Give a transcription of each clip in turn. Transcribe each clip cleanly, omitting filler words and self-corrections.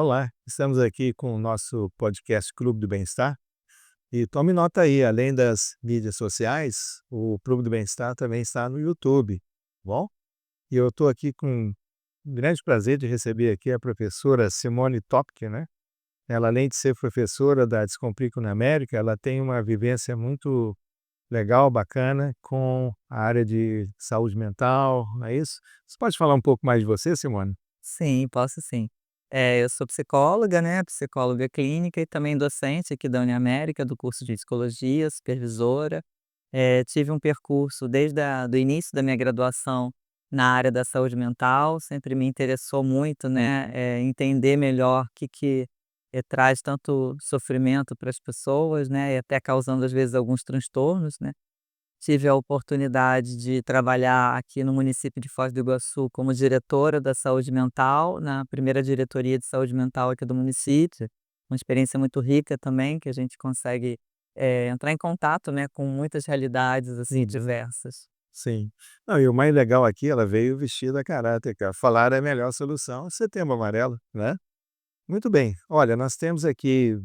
Olá, estamos aqui com o nosso podcast Clube do Bem-Estar. E tome nota aí, além das mídias sociais, o Clube do Bem-Estar também está no YouTube, tá bom? E eu estou aqui com um grande prazer de receber aqui a professora Simone Topke, né? Ela, além de ser professora da Descomplico na América, ela tem uma vivência muito legal, bacana, com a área de saúde mental, não é isso? Você pode falar um pouco mais de você, Simone? Sim, posso sim. Eu sou psicóloga, né, psicóloga clínica e também docente aqui da Uniamérica, do curso de psicologia, supervisora. Tive um percurso desde do início da minha graduação na área da saúde mental, sempre me interessou muito, né, entender melhor o que traz tanto sofrimento para as pessoas, né, e até causando às vezes alguns transtornos, né. Tive a oportunidade de trabalhar aqui no município de Foz do Iguaçu como diretora da saúde mental, na primeira diretoria de saúde mental aqui do município. Uma experiência muito rica também, que a gente consegue, entrar em contato, né, com muitas realidades, assim, diversas. Sim. Não, e o mais legal aqui, ela veio vestida a caráter, cara. Falar é a melhor solução, Setembro Amarelo, né? Muito bem. Olha, nós temos aqui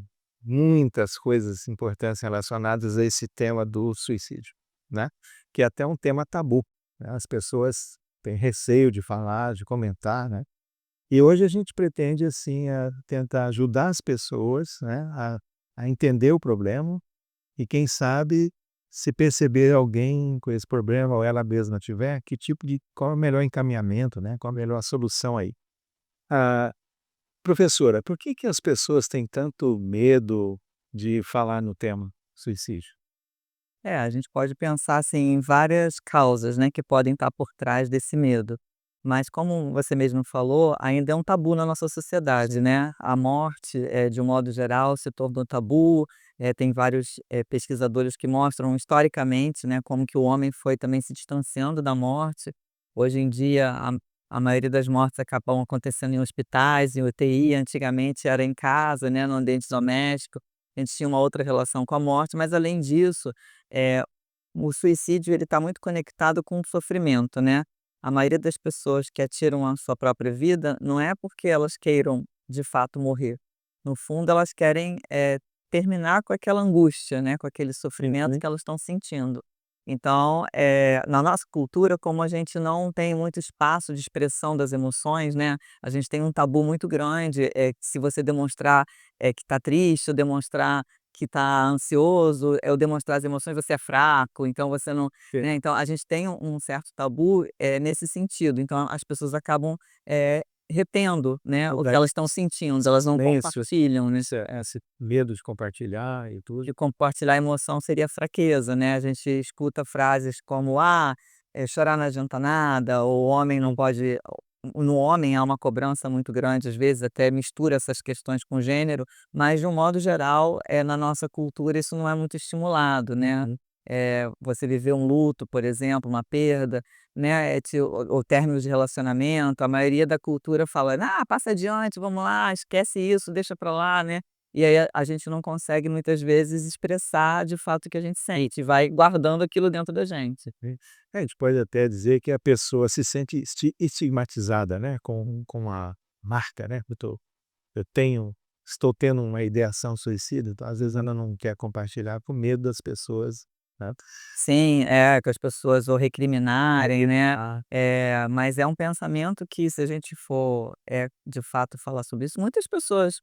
muitas coisas importantes relacionadas a esse tema do suicídio, né? Que é até um tema tabu, né? As pessoas têm receio de falar, de comentar, né? E hoje a gente pretende, assim, tentar ajudar as pessoas, né, a entender o problema e quem sabe, se perceber alguém com esse problema ou ela mesma tiver, que tipo de qual é o melhor encaminhamento, né, qual a melhor solução aí. Ah, professora, por que que as pessoas têm tanto medo de falar no tema suicídio? A gente pode pensar, assim, em várias causas, né, que podem estar por trás desse medo. Mas como você mesmo falou, ainda é um tabu na nossa sociedade, né. A morte, de um modo geral, se tornou tabu, tem vários, pesquisadores que mostram historicamente, né, como que o homem foi também se distanciando da morte. Hoje em dia, a maioria das mortes acabam acontecendo em hospitais, em UTI, antigamente era em casa, né, no ambiente doméstico, a gente tinha uma outra relação com a morte, mas além disso, eh, o suicídio ele está muito conectado com o sofrimento, né. A maioria das pessoas que atiram a sua própria vida não é porque elas queiram de fato morrer. No fundo elas querem, terminar com aquela angústia, né, com aquele sofrimento Uhum. que elas estão sentindo. Então, na nossa cultura, como a gente não tem muito espaço de expressão das emoções, né, a gente tem um tabu muito grande, que se você demonstrar, que está triste ou demonstrar que está ansioso, ou demonstrar as emoções, você é fraco, então você não, Sim. né, então a gente tem um certo tabu, nesse sentido, então as pessoas acabam, retendo, né, Ou o que da elas estão sentindo, elas não silêncio, compartilham, né. esse medo de compartilhar e tudo. De compartilhar emoção seria fraqueza, né, a gente escuta frases como: "Ah, chorar não adianta nada", ou "O homem não pode", no homem há uma cobrança muito grande, às vezes até mistura essas questões com gênero, mas de um modo geral, na nossa cultura isso não é muito estimulado, né. Uhum. Você viver um luto, por exemplo, uma perda, né, ou término de relacionamento, a maioria da cultura fala: "Ah, passa adiante, vamos lá, esquece isso, deixa pra lá", né. E aí a gente não consegue muitas vezes expressar de fato o que a gente sente, vai guardando aquilo dentro da gente. Sim. A gente pode até dizer que a pessoa se sente estigmatizada, né, com a marca, né, eu tenho estou tendo uma ideação suicida, então às vezes ela não quer compartilhar por medo das pessoas, né. Sim, que as pessoas ou recriminarem, né, Ah, mas é um pensamento que se a gente for, de fato falar sobre isso, muitas pessoas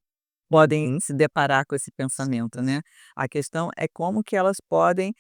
podem uhum, se deparar com esse pensamento, né. A questão é como que elas podem,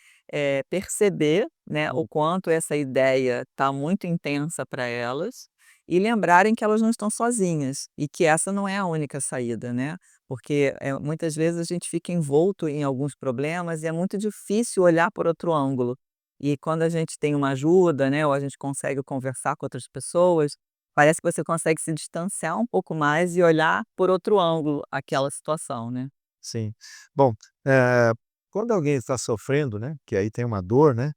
perceber, né, o quanto essa ideia está muito intensa para elas, e lembrarem que elas não estão sozinhas, e que essa não é a única saída, né. Porque, muitas vezes a gente fica envolto em alguns problemas e é muito difícil olhar por outro ângulo. E quando a gente tem uma ajuda, né, ou a gente consegue conversar com outras pessoas, parece que você consegue se distanciar um pouco mais e olhar por outro ângulo aquela situação, né. sim. Bom, eh, quando alguém está sofrendo, né, que aí tem uma dor, né,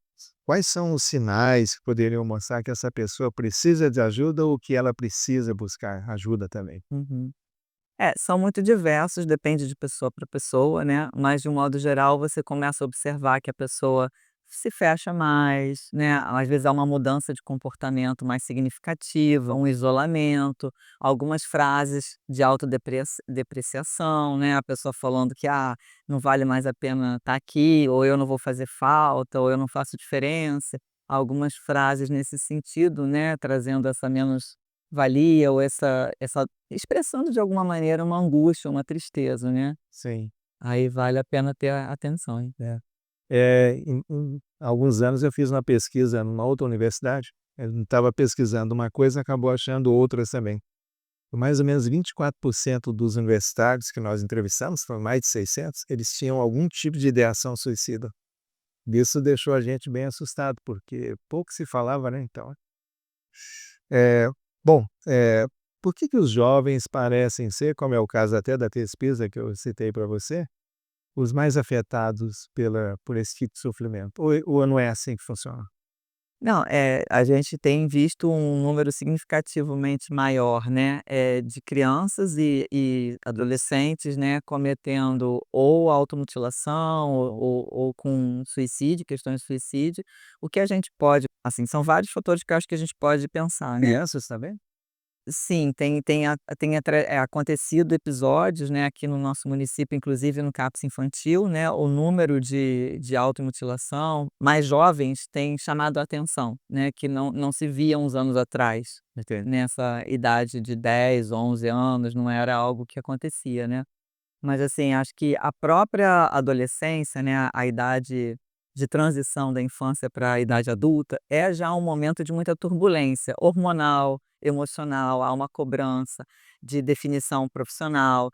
quais são os sinais que poderiam mostrar que essa pessoa precisa de ajuda ou que ela precisa buscar ajuda também? Uhum. São muito diversos, depende de pessoa para pessoa, né, mas de um modo geral você começa a observar que a pessoa se fecha mais, né, às vezes há uma mudança de comportamento mais significativa, um isolamento, algumas frases de depreciação, né, a pessoa falando que: "Ah, não vale mais a pena estar aqui", ou "Eu não vou fazer falta", ou "Eu não faço diferença". Algumas frases nesse sentido, né, trazendo essa menos-valia ou essa expressando de alguma maneira uma angústia, uma tristeza, né. Sim. Aí vale a pena ter a atenção, hein. É. Em alguns anos eu fiz uma pesquisa numa outra universidade, eu estava pesquisando uma coisa, acabou achando outras também. Mais ou menos 24% dos universitários que nós entrevistamos, foram mais de 600, eles tinham algum tipo de ideação suicida. Isso deixou a gente bem assustado, porque pouco se falava, né, então. Eh, bom, por que que os jovens parecem ser, como é o caso até da pesquisa que eu citei para você, os mais afetados por esse tipo de sofrimento? Ou não é assim que funciona? Não, a gente tem visto um número significativamente maior, né, de crianças e adolescentes, né, cometendo ou automutilação ou com suicídio, questões de suicídio. O que a gente pode assim, são vários fatores que eu acho que a gente pode pensar, né. Crianças também? Sim, acontecido episódios, né, aqui no nosso município, inclusive no CAPS infantil, né, o número de automutilação, mais jovens tem chamado a atenção, né, que não se via uns anos atrás, Entendo. nessa idade de 10, 11 anos, não era algo que acontecia, né. Mas assim, acho que a própria adolescência, né, a idade de transição da infância para a idade adulta, é já um momento de muita turbulência hormonal, emocional, há uma cobrança de definição profissional,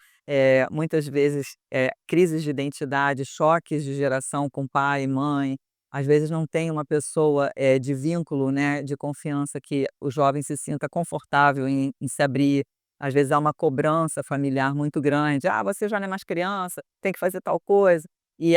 muitas vezes, crises de identidade, choques de geração com pai e mãe, às vezes não tem uma pessoa, de vínculo, né, de confiança que o jovem se sinta confortável em se abrir. Às vezes há uma cobrança familiar muito grande: "Ah, você já não é mais criança, tem que fazer tal coisa". E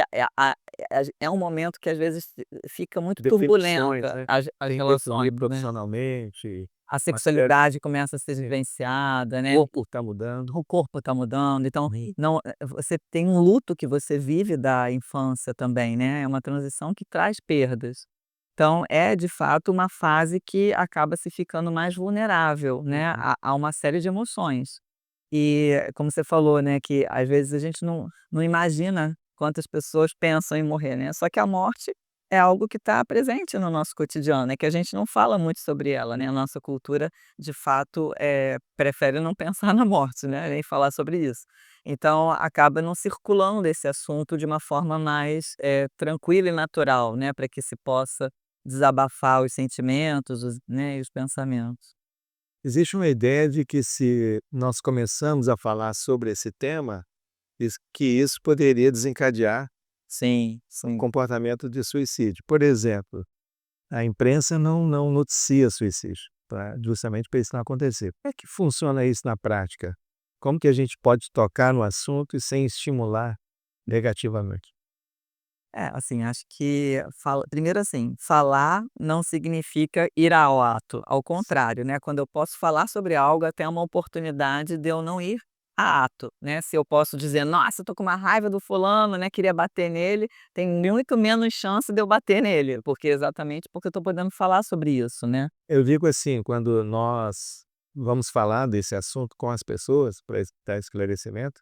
é um momento que às vezes fica muito Definições, turbulenta né. as Tem que evoluir relações, né. profissionalmente, A uma série sexualidade começa a ser de vivenciada, o né, corpo está mudando. o corpo está mudando, então não você tem um luto que você vive da infância também, né, é uma transição que traz perdas. Então é de fato uma fase que acaba se ficando mais vulnerável, né, Uhum. a uma série de emoções. E como você falou, né, que às vezes a gente não imagina quantas pessoas pensam em morrer, né, só que a morte é algo que está presente no nosso cotidiano, é que a gente não fala muito sobre ela, né, a nossa cultura de fato, prefere não pensar na morte, né, nem falar sobre isso. Então acaba não circulando esse assunto de uma forma mais, tranquila e natural, né, para que se possa desabafar os sentimentos, né, e os pensamentos. Existe uma ideia de que se nós começamos a falar sobre esse tema, que isso poderia desencadear Sim, um sim. comportamento de suicídio. Por exemplo, a imprensa não noticia suicídio, justamente para isso não acontecer. Como é que funciona isso na prática? Como que a gente pode tocar no assunto e sem estimular negativamente? Assim, acho que primeiro assim, falar não significa ir ao ato, ao contrário, né, quando eu posso falar sobre algo, até é uma oportunidade de eu não ir a ato, né, se eu posso dizer: "Nossa, eu tô com uma raiva do fulano, né, queria bater nele", tem muito menos chance de eu bater nele, exatamente porque eu tô podendo falar sobre isso, né. Eu digo assim, quando nós vamos falar desse assunto com as pessoas para dar esclarecimento,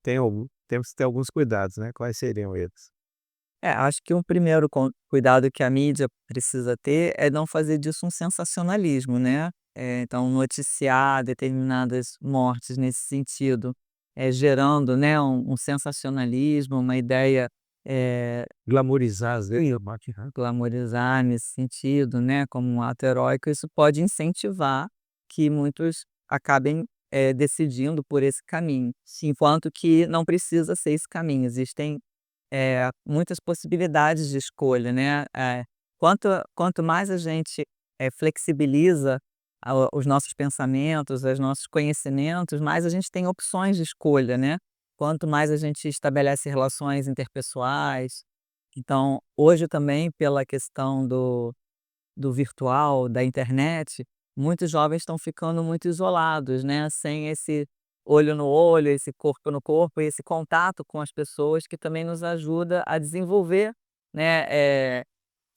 temos que ter alguns cuidados, né, quais seriam eles? Acho que o primeiro cuidado que a mídia precisa ter é não fazer disso um sensacionalismo, né. Então noticiar determinadas mortes nesse sentido, gerando, né, um sensacionalismo, uma ideia, eh, Glamorizar às vezes. glamorizar nesse sentido, né, como um ato heróico, isso pode incentivar que muitos acabem, decidindo por esse caminho, enquanto que não precisa ser esse caminho, existem muitas possibilidades de escolha, né, quanto mais a gente, flexibiliza os nossos pensamentos, os nossos conhecimentos, mais a gente tem opções de escolha, né. Quanto mais a gente estabelece relações interpessoais. Então, hoje também pela questão do virtual, da internet, muitos jovens estão ficando muito isolados, né, sem esse olho no olho, esse corpo no corpo, esse contato com as pessoas que também nos ajuda a desenvolver, né,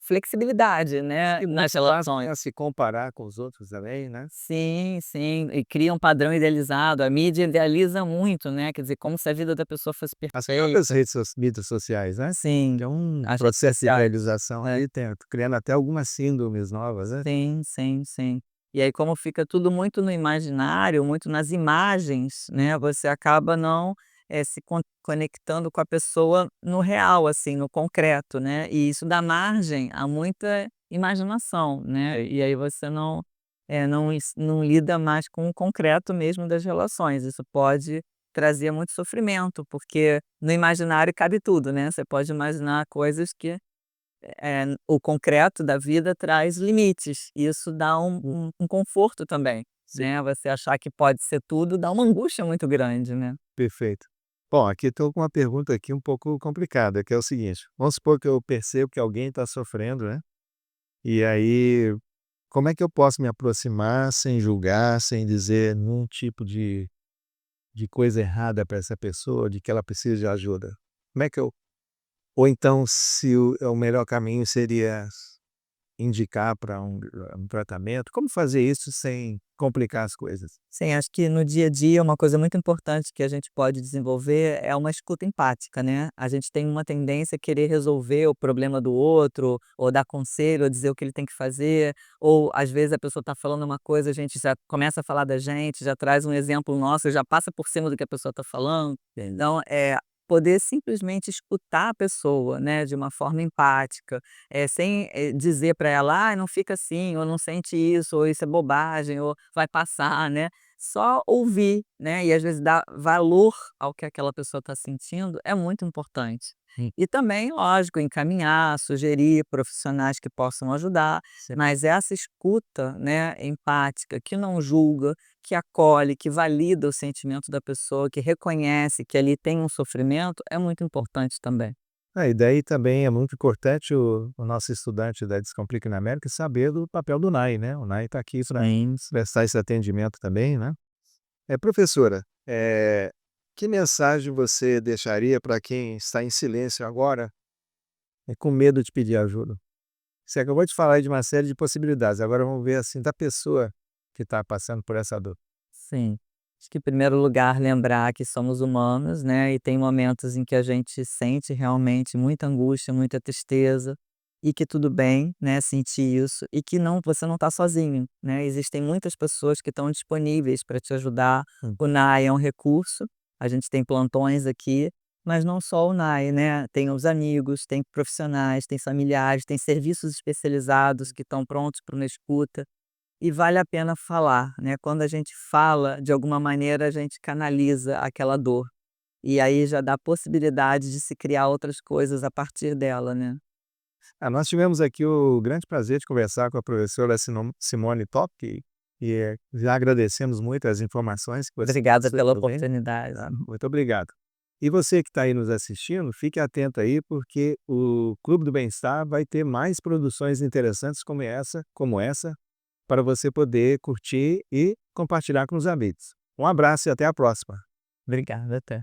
flexibilidade, né, E nas muito fácil, relações. né, se comparar com os outros também, né. Sim, sim, e cria um padrão idealizado, a mídia idealiza muito, né, quer dizer, como se a vida da pessoa fosse As perfeita. próprias mídias sociais, né. Sim, Tem um as redes processo de sociais. idealização É. aí, criando até algumas síndromes novas, né. Sim, sim, sim. E aí como fica tudo muito no imaginário, muito nas imagens, né, você acaba não, se conectando com a pessoa no real, assim, no concreto, né, e isso dá margem a muita imaginação, né, e aí você não lida mais com o concreto mesmo das relações, isso pode trazer muito sofrimento, porque no imaginário cabe tudo, né, você pode imaginar coisas que o concreto da vida traz limites, e isso dá um conforto também, Sim, né, você achar que pode ser tudo dá uma angústia muito grande, né. perfeito. Bom, aqui estou com uma pergunta aqui um pouco complicada, que é o seguinte: vamos supor que eu percebo que alguém está sofrendo, né, e aí, como é que eu posso me aproximar sem julgar, sem dizer nenhum tipo de coisa errada para essa pessoa, de que ela precisa de ajuda? Como é que eu ou então se o melhor caminho seria indicar para um tratamento, como fazer isso sem complicar as coisas? Sim, acho que no dia a dia uma coisa muito importante que a gente pode desenvolver é uma escuta empática, né. A gente tem uma tendência a querer resolver o problema do outro, ou dar conselho, ou dizer o que ele tem que fazer, ou às vezes a pessoa está falando uma coisa, a gente já começa a falar da gente, já traz um exemplo nosso, já passa por cima do que a pessoa está falando. Então, poder simplesmente escutar a pessoa, né, de uma forma empática, sem, dizer para ela: "Ai, não fica assim", ou "Não sente isso", ou "Isso é bobagem", ou "Vai passar", né. Só ouvir, né, e às vezes dar valor ao que aquela pessoa está sentindo é muito importante. Hum. E também, lógico, encaminhar, sugerir profissionais que possam ajudar, Cer mas essa escuta, né, empática, que não julga, que acolhe, que valida o sentimento da pessoa, que reconhece que ali tem um sofrimento, é muito importante também. e daí também é muito importante o nosso estudante da Descomplica na América saber do papel do NAI, né, o NAI está aqui para Sim. prestar esse atendimento também, né. Professora, que mensagem você deixaria para quem está em silêncio agora, com medo de pedir ajuda? Você acabou de falar aí de uma série de possibilidades, agora vamos ver, assim, da pessoa que está passando por essa dor. Sim. Acho que em primeiro lugar lembrar que somos humanos, né, e tem momentos em que a gente sente realmente muita angústia, muita tristeza, e que tudo bem, né, sentir isso, e que não você não está sozinho, né, existem muitas pessoas que estão disponíveis para te ajudar. Hum. O NAI é um recurso, a gente tem plantões aqui, mas não só o NAI, né, tem os amigos, tem profissionais, tem familiares, tem serviços especializados que estão prontos para uma escuta. E vale a pena falar, né, quando a gente fala, de alguma maneira a gente canaliza aquela dor, e aí já dá possibilidade de se criar outras coisas a partir dela, né. Nós tivemos aqui o grande prazer de conversar com a professora Simone Top, já agradecemos muito as informações que você Obrigada passou pela também, oportunidade. tá, muito obrigado. E você que está aí nos assistindo, fique atento aí, porque o Clube do Bem-Estar vai ter mais produções interessantes como essa, para você poder curtir e compartilhar com os amigos. Um abraço e até a próxima. Obrigada, até.